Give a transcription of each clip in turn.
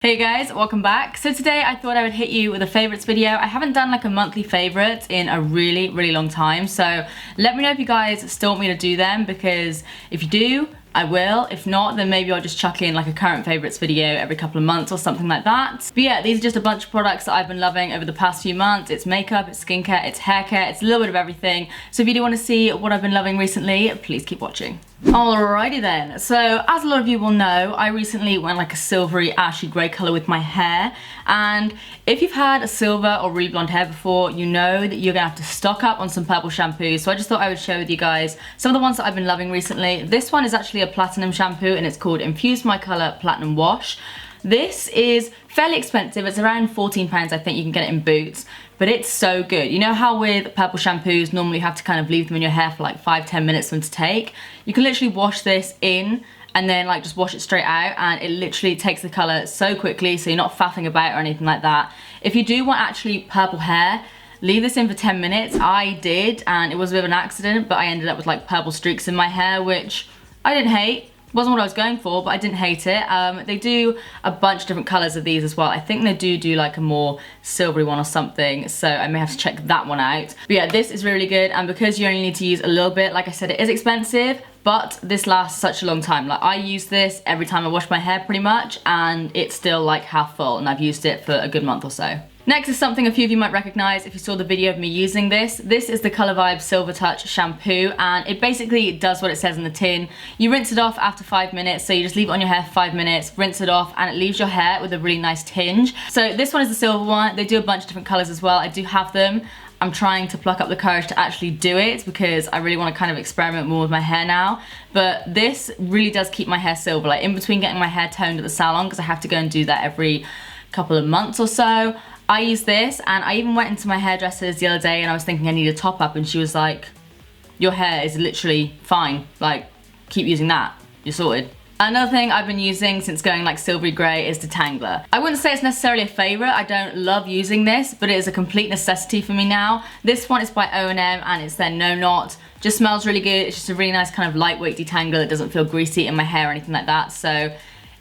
Hey guys, welcome back. So today I thought I would hit you with a favorites video. I haven't done like a monthly favorites in a really long time, so let me know if you guys still want me to do them, because if you do, I will. If not, then maybe I'll just chuck in like a current favorites video every couple of months or something like that. But yeah, these are just a bunch of products that I've been loving over the past few months. It's makeup, it's skincare, it's hair care, it's a little bit of everything. So if you do want to see what I've been loving recently, please keep watching. Alrighty then, so as a lot of you will know, I recently went like a silvery ashy grey colour with my hair, and if you've had a silver or really blonde hair before, you know that you're gonna have to stock up on some purple shampoos. So I just thought I would share with you guys some of the ones that I've been loving recently. This one is actually a platinum shampoo and it's called Infuse My Colour Platinum Wash. This is fairly expensive, it's around £14 I think. You can get it in Boots, but it's so good. You know how with purple shampoos normally you have to kind of leave them in your hair for like 5-10 minutes for them to take? You can literally wash this in and then like just wash it straight out, and it literally takes the colour so quickly, so you're not faffing about or anything like that. If you do want actually purple hair, leave this in for 10 minutes. I did, and it was a bit of an accident, but I ended up with like purple streaks in my hair, which I didn't hate. Wasn't what I was going for, but I didn't hate it. They do a bunch of different colours of these as well. I think they do like a more silvery one or something, so I may have to check that one out. But yeah, this is really good, and because you only need to use a little bit, like I said, it is expensive, but this lasts such a long time. Like I use this every time I wash my hair pretty much, and it's still like half full, and I've used it for a good month or so. Next is something a few of you might recognize if you saw the video of me using this. This is the Colour Vibe Silver Touch shampoo, and it basically does what it says in the tin. You rinse it off after 5 minutes, so you just leave it on your hair for 5 minutes, rinse it off, and it leaves your hair with a really nice tinge. So this one is the silver one. They do a bunch of different colors as well. I do have them. I'm trying to pluck up the courage to actually do it because I really want to kind of experiment more with my hair now. But this really does keep my hair silver, like in between getting my hair toned at the salon, because I have to go and do that every couple of months or so. I use this, and I even went into my hairdresser's the other day and I was thinking I need a top up, and she was like, your hair is literally fine, like keep using that, you're sorted. Another thing I've been using since going like silvery grey is Detangler. I wouldn't say it's necessarily a favourite. I don't love using this, but it is a complete necessity for me now. This one is by O&M and it's their No Knot. Just smells really good. It's just a really nice kind of lightweight detangler that doesn't feel greasy in my hair or anything like that. So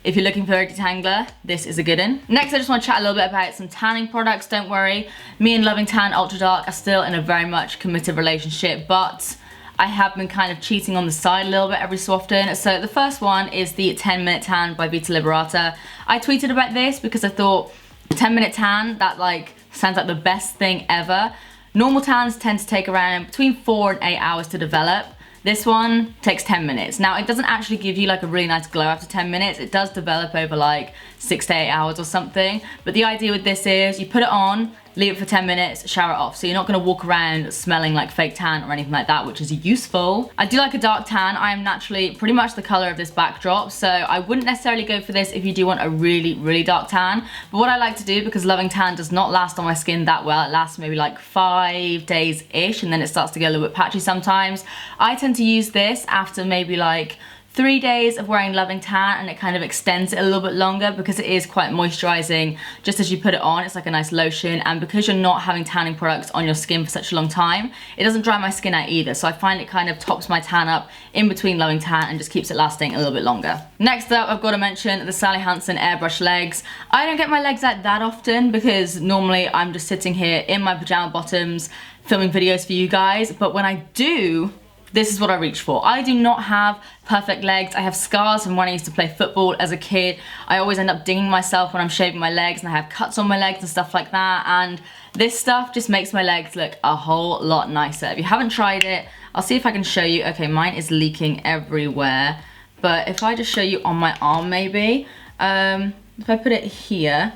if you're looking for a detangler, this is a good one. Next, I just want to chat a little bit about some tanning products. Don't worry, me and Loving Tan Ultra Dark are still in a very much committed relationship, but I have been kind of cheating on the side a little bit every so often. So the first one is the 10-minute tan by Vita Liberata. I tweeted about this because I thought 10-minute tan, that like sounds like the best thing ever. Normal tans tend to take around between 4 and 8 hours to develop. This one takes 10 minutes. Now, it doesn't actually give you like a really nice glow after 10 minutes. It does develop over like 6 to 8 hours or something. But the idea with this is you put it on, leave it for 10 minutes, shower it off. So you're not gonna walk around smelling like fake tan or anything like that, which is useful. I do like a dark tan. I am naturally pretty much the color of this backdrop, so I wouldn't necessarily go for this if you do want a really dark tan. But what I like to do, because Loving Tan does not last on my skin that well, it lasts maybe like 5 days-ish, and then it starts to get a little bit patchy sometimes. I tend to use this after maybe like 3 days of wearing Loving Tan, and it kind of extends it a little bit longer because it is quite moisturizing just as you put it on. It's like a nice lotion, and because you're not having tanning products on your skin for such a long time, it doesn't dry my skin out either. So I find it kind of tops my tan up in between Loving Tan and just keeps it lasting a little bit longer. Next up, I've got to mention the Sally Hansen Airbrush legs. I don't get my legs out that often because normally I'm just sitting here in my pajama bottoms filming videos for you guys, but when I do, this is what I reach for. I do not have perfect legs. I have scars from when I used to play football as a kid. I always end up dinging myself when I'm shaving my legs, and I have cuts on my legs and stuff like that. And this stuff just makes my legs look a whole lot nicer. If you haven't tried it, I'll see if I can show you. Okay, mine is leaking everywhere. But if I just show you on my arm maybe, if I put it here,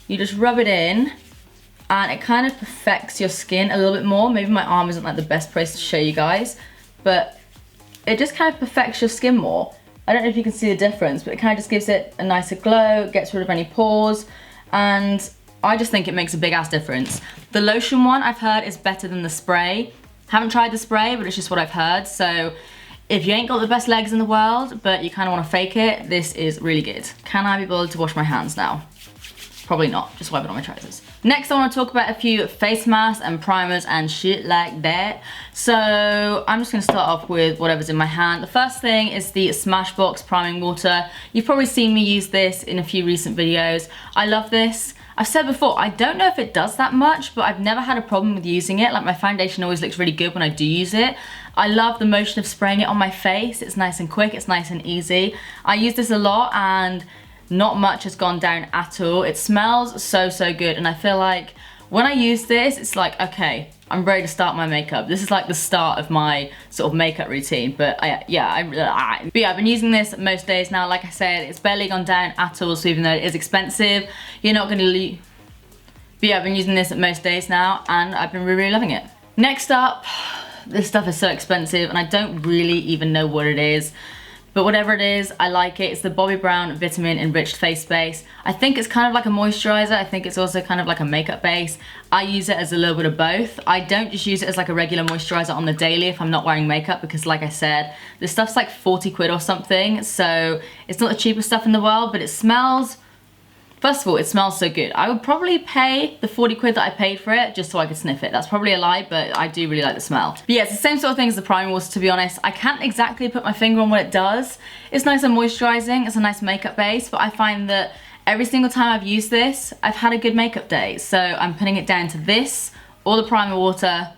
you just rub it in, and it kind of perfects your skin a little bit more. Maybe my arm isn't like the best place to show you guys, but it just kind of perfects your skin more. I don't know if you can see the difference, but it kind of just gives it a nicer glow, gets rid of any pores, and I just think it makes a big ass difference. The lotion one I've heard is better than the spray. Haven't tried the spray, but it's just what I've heard. So if you ain't got the best legs in the world, but you kind of want to fake it, this is really good. Can I be bothered to wash my hands now? Probably not, just wipe it on my trousers. Next I want to talk about a few face masks and primers and shit like that. So I'm just going to start off with whatever's in my hand. The first thing is the Smashbox priming water. You've probably seen me use this in a few recent videos. I love this. I've said before, I don't know if it does that much, but I've never had a problem with using it. Like, my foundation always looks really good when I do use it. I love the motion of spraying it on my face. It's nice and quick, it's nice and easy. I use this a lot and not much has gone down at all. It smells so, so good, and I feel like when I use this, it's like, okay, I'm ready to start my makeup. This is like the start of my sort of makeup routine, but yeah, I've been using this most days now. Like I said, it's barely gone down at all, so even though it is expensive, you're not gonna leave. But yeah, I've been using this most days now, and I've been really, really loving it. Next up, this stuff is so expensive, and I don't really even know what it is. But whatever it is, I like it. It's the Bobbi Brown Vitamin Enriched Face Base. I think it's kind of like a moisturizer. I think it's also kind of like a makeup base. I use it as a little bit of both. I don't just use it as like a regular moisturizer on the daily if I'm not wearing makeup, because like I said, this stuff's like 40 quid or something. So it's not the cheapest stuff in the world, but it smells, first of all, it smells so good. I would probably pay the 40 quid that I paid for it just so I could sniff it. That's probably a lie, but I do really like the smell. But yeah, it's the same sort of thing as the priming water, to be honest. I can't exactly put my finger on what it does. It's nice and moisturizing. It's a nice makeup base, but I find that every single time I've used this, I've had a good makeup day. So I'm putting it down to this, or the primer water,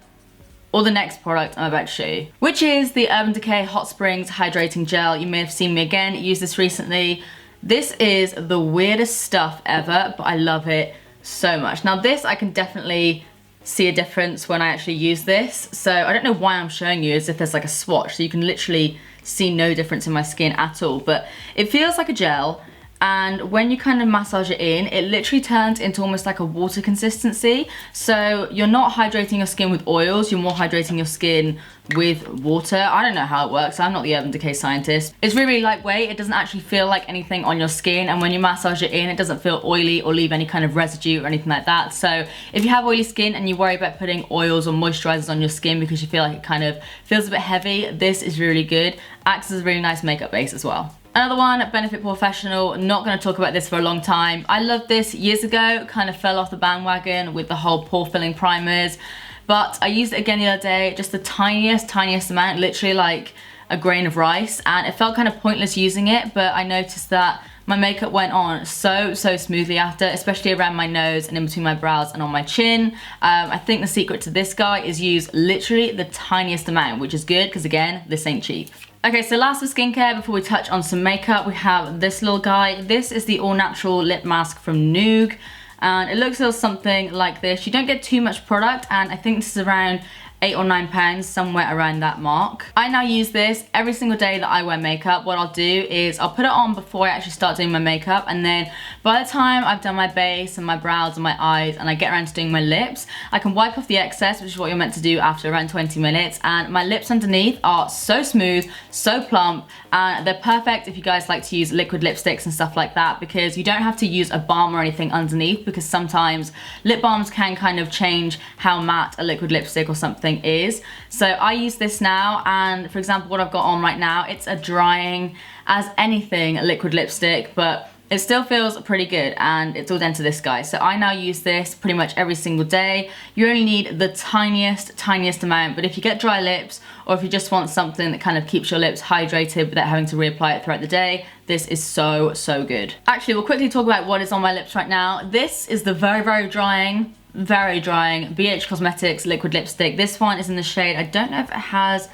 or the next product I'm about to show you, which is the Urban Decay Hot Springs Hydrating Gel. You may have seen me again use this recently. This is the weirdest stuff ever, but I love it so much. Now this, I can definitely see a difference when I actually use this. So I don't know why I'm showing you as if there's like a swatch, so you can literally see no difference in my skin at all, but it feels like a gel. And when you kind of massage it in, it literally turns into almost like a water consistency. So you're not hydrating your skin with oils, you're more hydrating your skin with water. I don't know how it works, I'm not the Urban Decay scientist. It's really, really lightweight, it doesn't actually feel like anything on your skin, and when you massage it in, it doesn't feel oily or leave any kind of residue or anything like that. So if you have oily skin and you worry about putting oils or moisturizers on your skin because you feel like it kind of feels a bit heavy, this is really good. Acts as a really nice makeup base as well. Another one, Benefit Porefessional. Not going to talk about this for a long time. I loved this years ago, kind of fell off the bandwagon with the whole pore filling primers, but I used it again the other day, just the tiniest amount, literally like a grain of rice, and it felt kind of pointless using it, but I noticed that my makeup went on so smoothly after, especially around my nose and in between my brows and on my chin. I think the secret to this guy is use literally the tiniest amount, which is good because again, this ain't cheap. Okay, so last for skincare, before we touch on some makeup, we have this little guy. This is the All Natural Lip Mask from Noog, and it looks a little something like this. You don't get too much product, and I think this is around £8 or £9, somewhere around that mark. I now use this every single day that I wear makeup. What I'll do is I'll put it on before I actually start doing my makeup, and then by the time I've done my base and my brows and my eyes and I get around to doing my lips, I can wipe off the excess, which is what you're meant to do after around 20 minutes, and my lips underneath are so smooth, so plump, and they're perfect if you guys like to use liquid lipsticks and stuff like that, because you don't have to use a balm or anything underneath, because sometimes lip balms can kind of change how matte a liquid lipstick or something is. So I use this now, and for example what I've got on right now, it's a drying as anything liquid lipstick, but it still feels pretty good, and it's all down to this guy. So I now use this pretty much every single day. You only need the tiniest amount, but if you get dry lips, or if you just want something that kind of keeps your lips hydrated without having to reapply it throughout the day, this is so good. Actually, we'll quickly talk about what is on my lips right now. This is the very drying BH Cosmetics liquid lipstick. This one is in the shade, I don't know if it has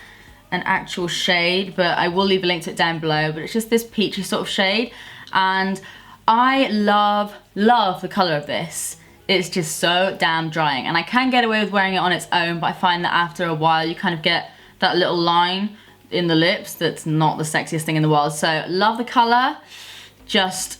an actual shade, but I will leave a link to it down below, but it's just this peachy sort of shade, and I love the color of this. It's just so damn drying, and I can get away with wearing it on its own, but I find that after a while you kind of get that little line in the lips that's not the sexiest thing in the world. So love the color, just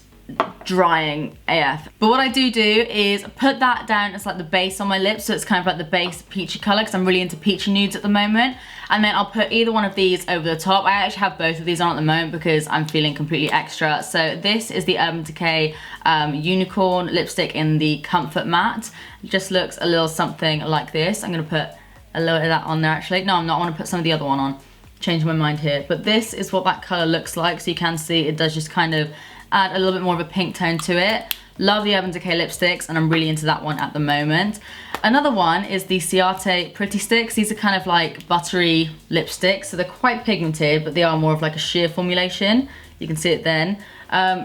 drying AF. But what I do is put that down as like the base on my lips, so it's kind of like the base peachy color, because I'm really into peachy nudes at the moment, and then I'll put either one of these over the top. I actually have both of these on at the moment because I'm feeling completely extra. So this is the Urban Decay Unicorn lipstick in the Comfort Matte. It just looks a little something like this. I'm gonna put a little of that on there actually. No, I'm not, I wanna put some of the other one on. Change my mind here. But this is what that color looks like, so you can see it does just kind of add a little bit more of a pink tone to it. Love the Urban Decay lipsticks, and I'm really into that one at the moment. Another one is the Ciate Pretty Sticks. These are kind of like buttery lipsticks, so they're quite pigmented, but they are more of like a sheer formulation. You can see it then.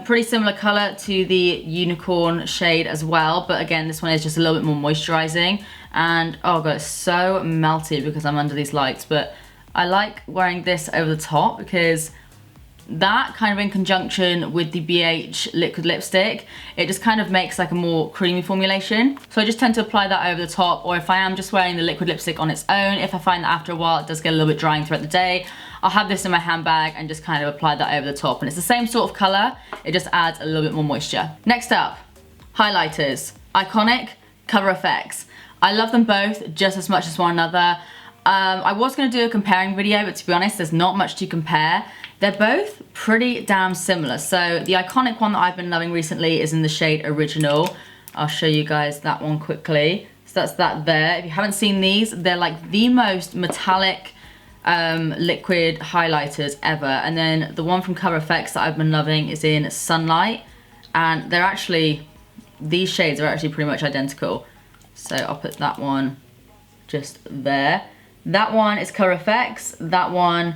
Pretty similar color to the Unicorn shade as well, but again, this one is just a little bit more moisturizing. And oh god, it's so melty because I'm under these lights, but I like wearing this over the top because that kind of in conjunction with the BH liquid lipstick, it just kind of makes like a more creamy formulation. So I just tend to apply that over the top, or if I am just wearing the liquid lipstick on its own, if I find that after a while it does get a little bit drying throughout the day, I'll have this in my handbag and just kind of apply that over the top. And it's the same sort of color, it just adds a little bit more moisture. Next up, highlighters. Iconic, Cover FX. I love them both just as much as one another. I was going to do a comparing video, but to be honest, there's not much to compare. They're both pretty damn similar. So the Iconic one that I've been loving recently is in the shade Original. I'll show you guys that one quickly. So that's that there. If you haven't seen these, they're like the most metallic liquid highlighters ever. And then the one from Cover FX that I've been loving is in Sunlight. And they're actually, these shades are actually pretty much identical. So I'll put that one just there. That one is Cover FX. That one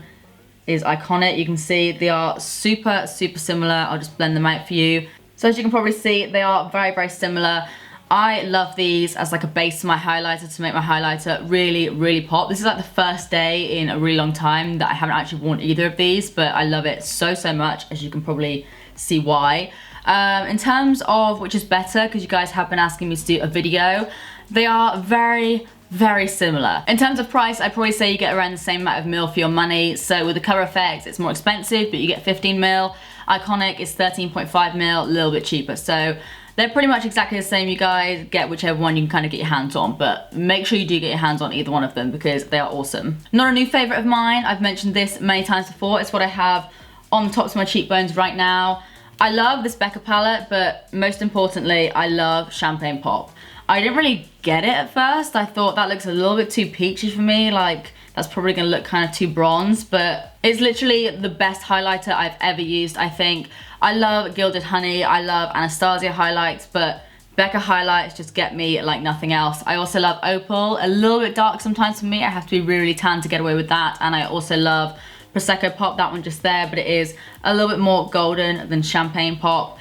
is Iconic. You can see they are super, super similar. I'll just blend them out for you. So as you can probably see, they are very, very similar. I love these as like a base to my highlighter to make my highlighter really, really pop. This is like the first day in a really long time that I haven't actually worn either of these, but I love it so, so much, as you can probably see why. In terms of which is better, because you guys have been asking me to do a video, they are very, very similar. In terms of price, I'd probably say you get around the same amount of mil for your money. So with the Cover FX, it's more expensive, but you get 15 mil. Iconic is 13.5 mil, a little bit cheaper. So they're pretty much exactly the same. You guys get whichever one you can kind of get your hands on, but make sure you do get your hands on either one of them because they are awesome. Not a new favorite of mine. I've mentioned this many times before. It's what I have on the tops of my cheekbones right now. I love this Becca palette, but most importantly, I love Champagne Pop. I didn't really get it at first. I thought that looks a little bit too peachy for me. Like, that's probably gonna look kind of too bronze, but it's literally the best highlighter I've ever used, I think. I love Gilded Honey, I love Anastasia highlights, but Becca highlights just get me like nothing else. I also love Opal, a little bit dark sometimes for me. I have to be really, really tan to get away with that. And I also love Prosecco Pop, that one just there, but it is a little bit more golden than Champagne Pop.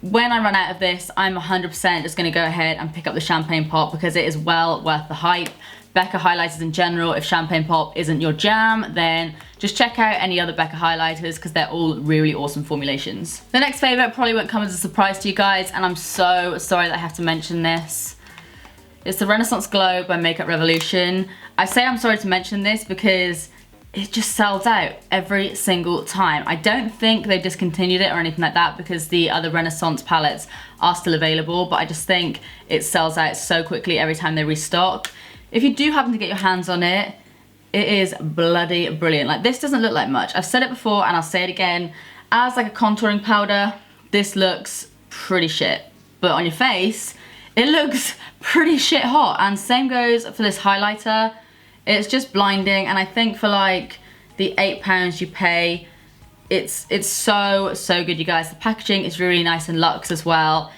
When I run out of this, I'm 100% just going to go ahead and pick up the Champagne Pop because it is well worth the hype. Becca highlighters in general, if Champagne Pop isn't your jam, then just check out any other Becca highlighters because they're all really awesome formulations. The next favourite probably won't come as a surprise to you guys, and I'm so sorry that I have to mention this. It's the Renaissance Glow by Makeup Revolution. I say I'm sorry to mention this because it just sells out every single time. I don't think they've discontinued it or anything like that because the other Renaissance palettes are still available, but I just think it sells out so quickly every time they restock. If you do happen to get your hands on it, it is bloody brilliant. Like, this doesn't look like much. I've said it before and I'll say it again. As like a contouring powder, this looks pretty shit. But on your face, it looks pretty shit hot. And same goes for this highlighter. It's just blinding, and I think for like the £8 you pay, it's so, so good, you guys. The packaging is really nice and luxe as well.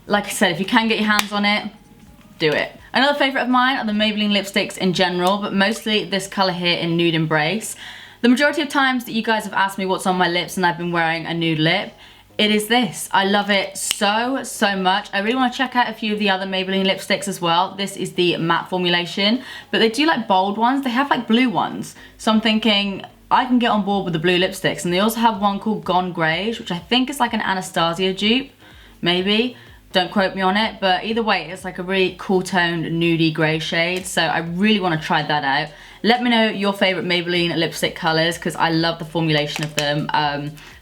Like I said, if you can get your hands on it, do it. Another favourite of mine are the Maybelline lipsticks in general, but mostly this colour here in Nude Embrace. The majority of times that you guys have asked me what's on my lips and I've been wearing a nude lip, it is this. I love it so, so much. I really want to check out a few of the other Maybelline lipsticks as well. This is the matte formulation, but they do like bold ones. They have like blue ones. So I'm thinking I can get on board with the blue lipsticks. And they also have one called Gone Greyish, which I think is like an Anastasia dupe, maybe. Don't quote me on it, but either way, it's like a really cool toned nudie grey shade. So I really want to try that out. Let me know your favourite Maybelline lipstick colours because I love the formulation of them.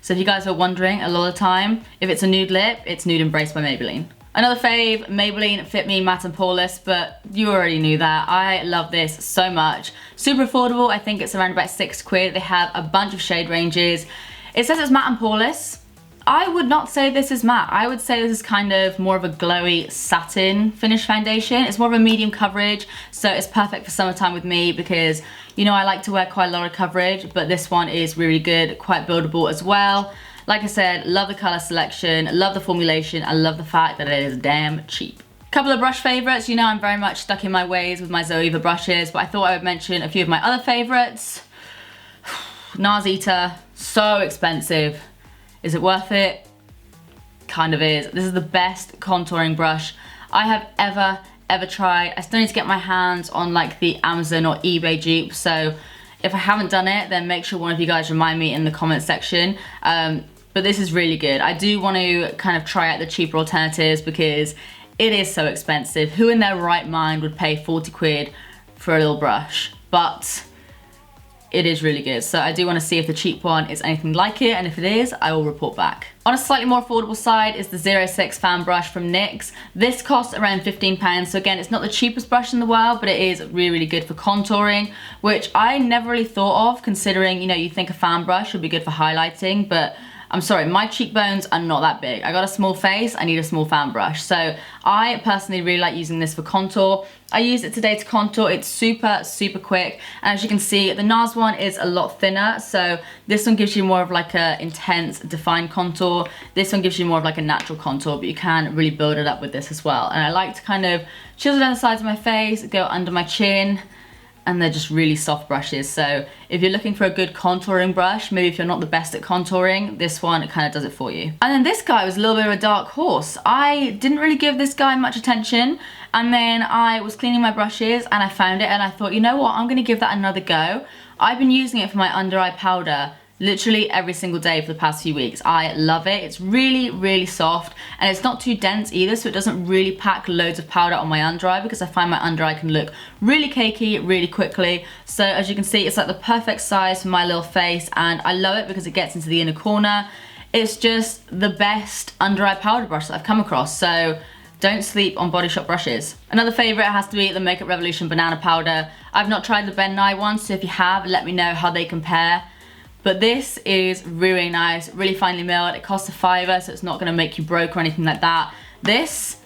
So if you guys are wondering, a lot of the time, if it's a nude lip, it's Nude Embrace by Maybelline. Another fave, Maybelline Fit Me Matte and Poreless, but you already knew that. I love this so much. Super affordable, I think it's around about £6. They have a bunch of shade ranges. It says it's matte and poreless. I would not say this is matte. I would say this is kind of more of a glowy satin finish foundation. It's more of a medium coverage, so it's perfect for summertime with me because, you know, I like to wear quite a lot of coverage, but this one is really good, quite buildable as well. Like I said, love the color selection, love the formulation, I love the fact that it is damn cheap. Couple of brush favorites. You know I'm very much stuck in my ways with my Zoeva brushes, but I thought I would mention a few of my other favorites. NARS Eater, so expensive. Is it worth it? Kind of is. This is the best contouring brush I have ever tried. I still need to get my hands on like the Amazon or eBay dupe, so if I haven't done it, then make sure one of you guys remind me in the comment section. But this is really good. I do want to kind of try out the cheaper alternatives because it is so expensive. Who in their right mind would pay 40 quid for a little brush? But it is really good. So I do want to see if the cheap one is anything like it, and if it is, I will report back. On a slightly more affordable side is the 06 fan brush from NYX. This costs around £15. So again, it's not the cheapest brush in the world, but it is really, really good for contouring, which I never really thought of, considering, you know, you think a fan brush would be good for highlighting, but I'm sorry, my cheekbones are not that big. I got a small face, I need a small fan brush. So I personally really like using this for contour. I used it today to contour. It's super, super quick. And as you can see, the NARS one is a lot thinner. So this one gives you more of like a intense, defined contour. This one gives you more of like a natural contour, but you can really build it up with this as well. And I like to kind of chisel down the sides of my face, go under my chin, and they're just really soft brushes. So if you're looking for a good contouring brush, maybe if you're not the best at contouring, this one kind of does it for you. And then this guy was a little bit of a dark horse. I didn't really give this guy much attention, and then I was cleaning my brushes and I found it and I thought, you know what, I'm gonna give that another go. I've been using it for my under eye powder literally every single day for the past few weeks. I love it. It's really, really soft, and it's not too dense either, so it doesn't really pack loads of powder on my under eye, because I find my under eye can look really cakey really quickly. So as you can see, it's like the perfect size for my little face, and I love it because it gets into the inner corner. It's just the best under eye powder brush that I've come across, so don't sleep on Body Shop brushes. Another favorite has to be the Makeup Revolution banana powder. I've not tried the Ben Nye one, so if you have, let me know how they compare. But this is really, really nice, really finely milled. It costs a £5, so it's not gonna make you broke or anything like that. This,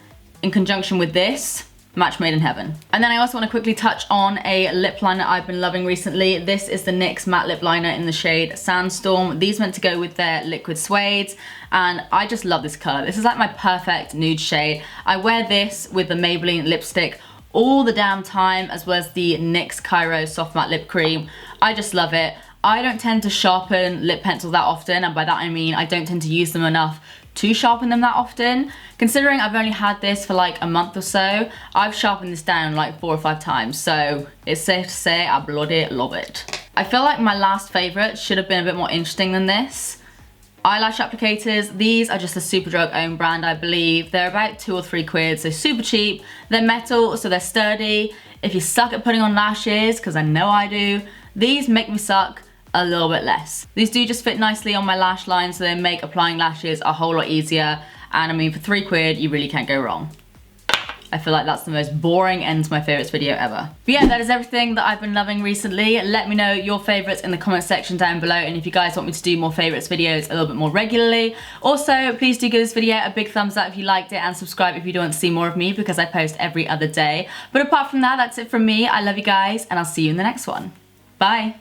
in conjunction with this, match made in heaven. And then I also wanna quickly touch on a lip liner I've been loving recently. This is the NYX matte lip liner in the shade Sandstorm. These meant to go with their liquid suedes, and I just love this color. This is like my perfect nude shade. I wear this with the Maybelline lipstick all the damn time, as well as the NYX Cairo Soft Matte Lip Cream. I just love it. I don't tend to sharpen lip pencils that often, and by that I mean I don't tend to use them enough to sharpen them that often. Considering I've only had this for like a month or so, I've sharpened this down like 4 or 5 times, so it's safe to say I bloody love it. I feel like my last favorite should have been a bit more interesting than this. Eyelash Applicators. These are just a Superdrug own brand, I believe. They're about 2 or 3 quid, so super cheap. They're metal, so they're sturdy. If you suck at putting on lashes, because I know I do, these make me suck a little bit less. These do just fit nicely on my lash line, so they make applying lashes a whole lot easier. And I mean, for 3 quid, you really can't go wrong. I feel like that's the most boring end to my favorites video ever. But yeah, that is everything that I've been loving recently. Let me know your favorites in the comment section down below, and if you guys want me to do more favorites videos a little bit more regularly. Also, please do give this video a big thumbs up if you liked it, and subscribe if you do want to see more of me, because I post every other day. But apart from that, that's it from me. I love you guys, and I'll see you in the next one. Bye.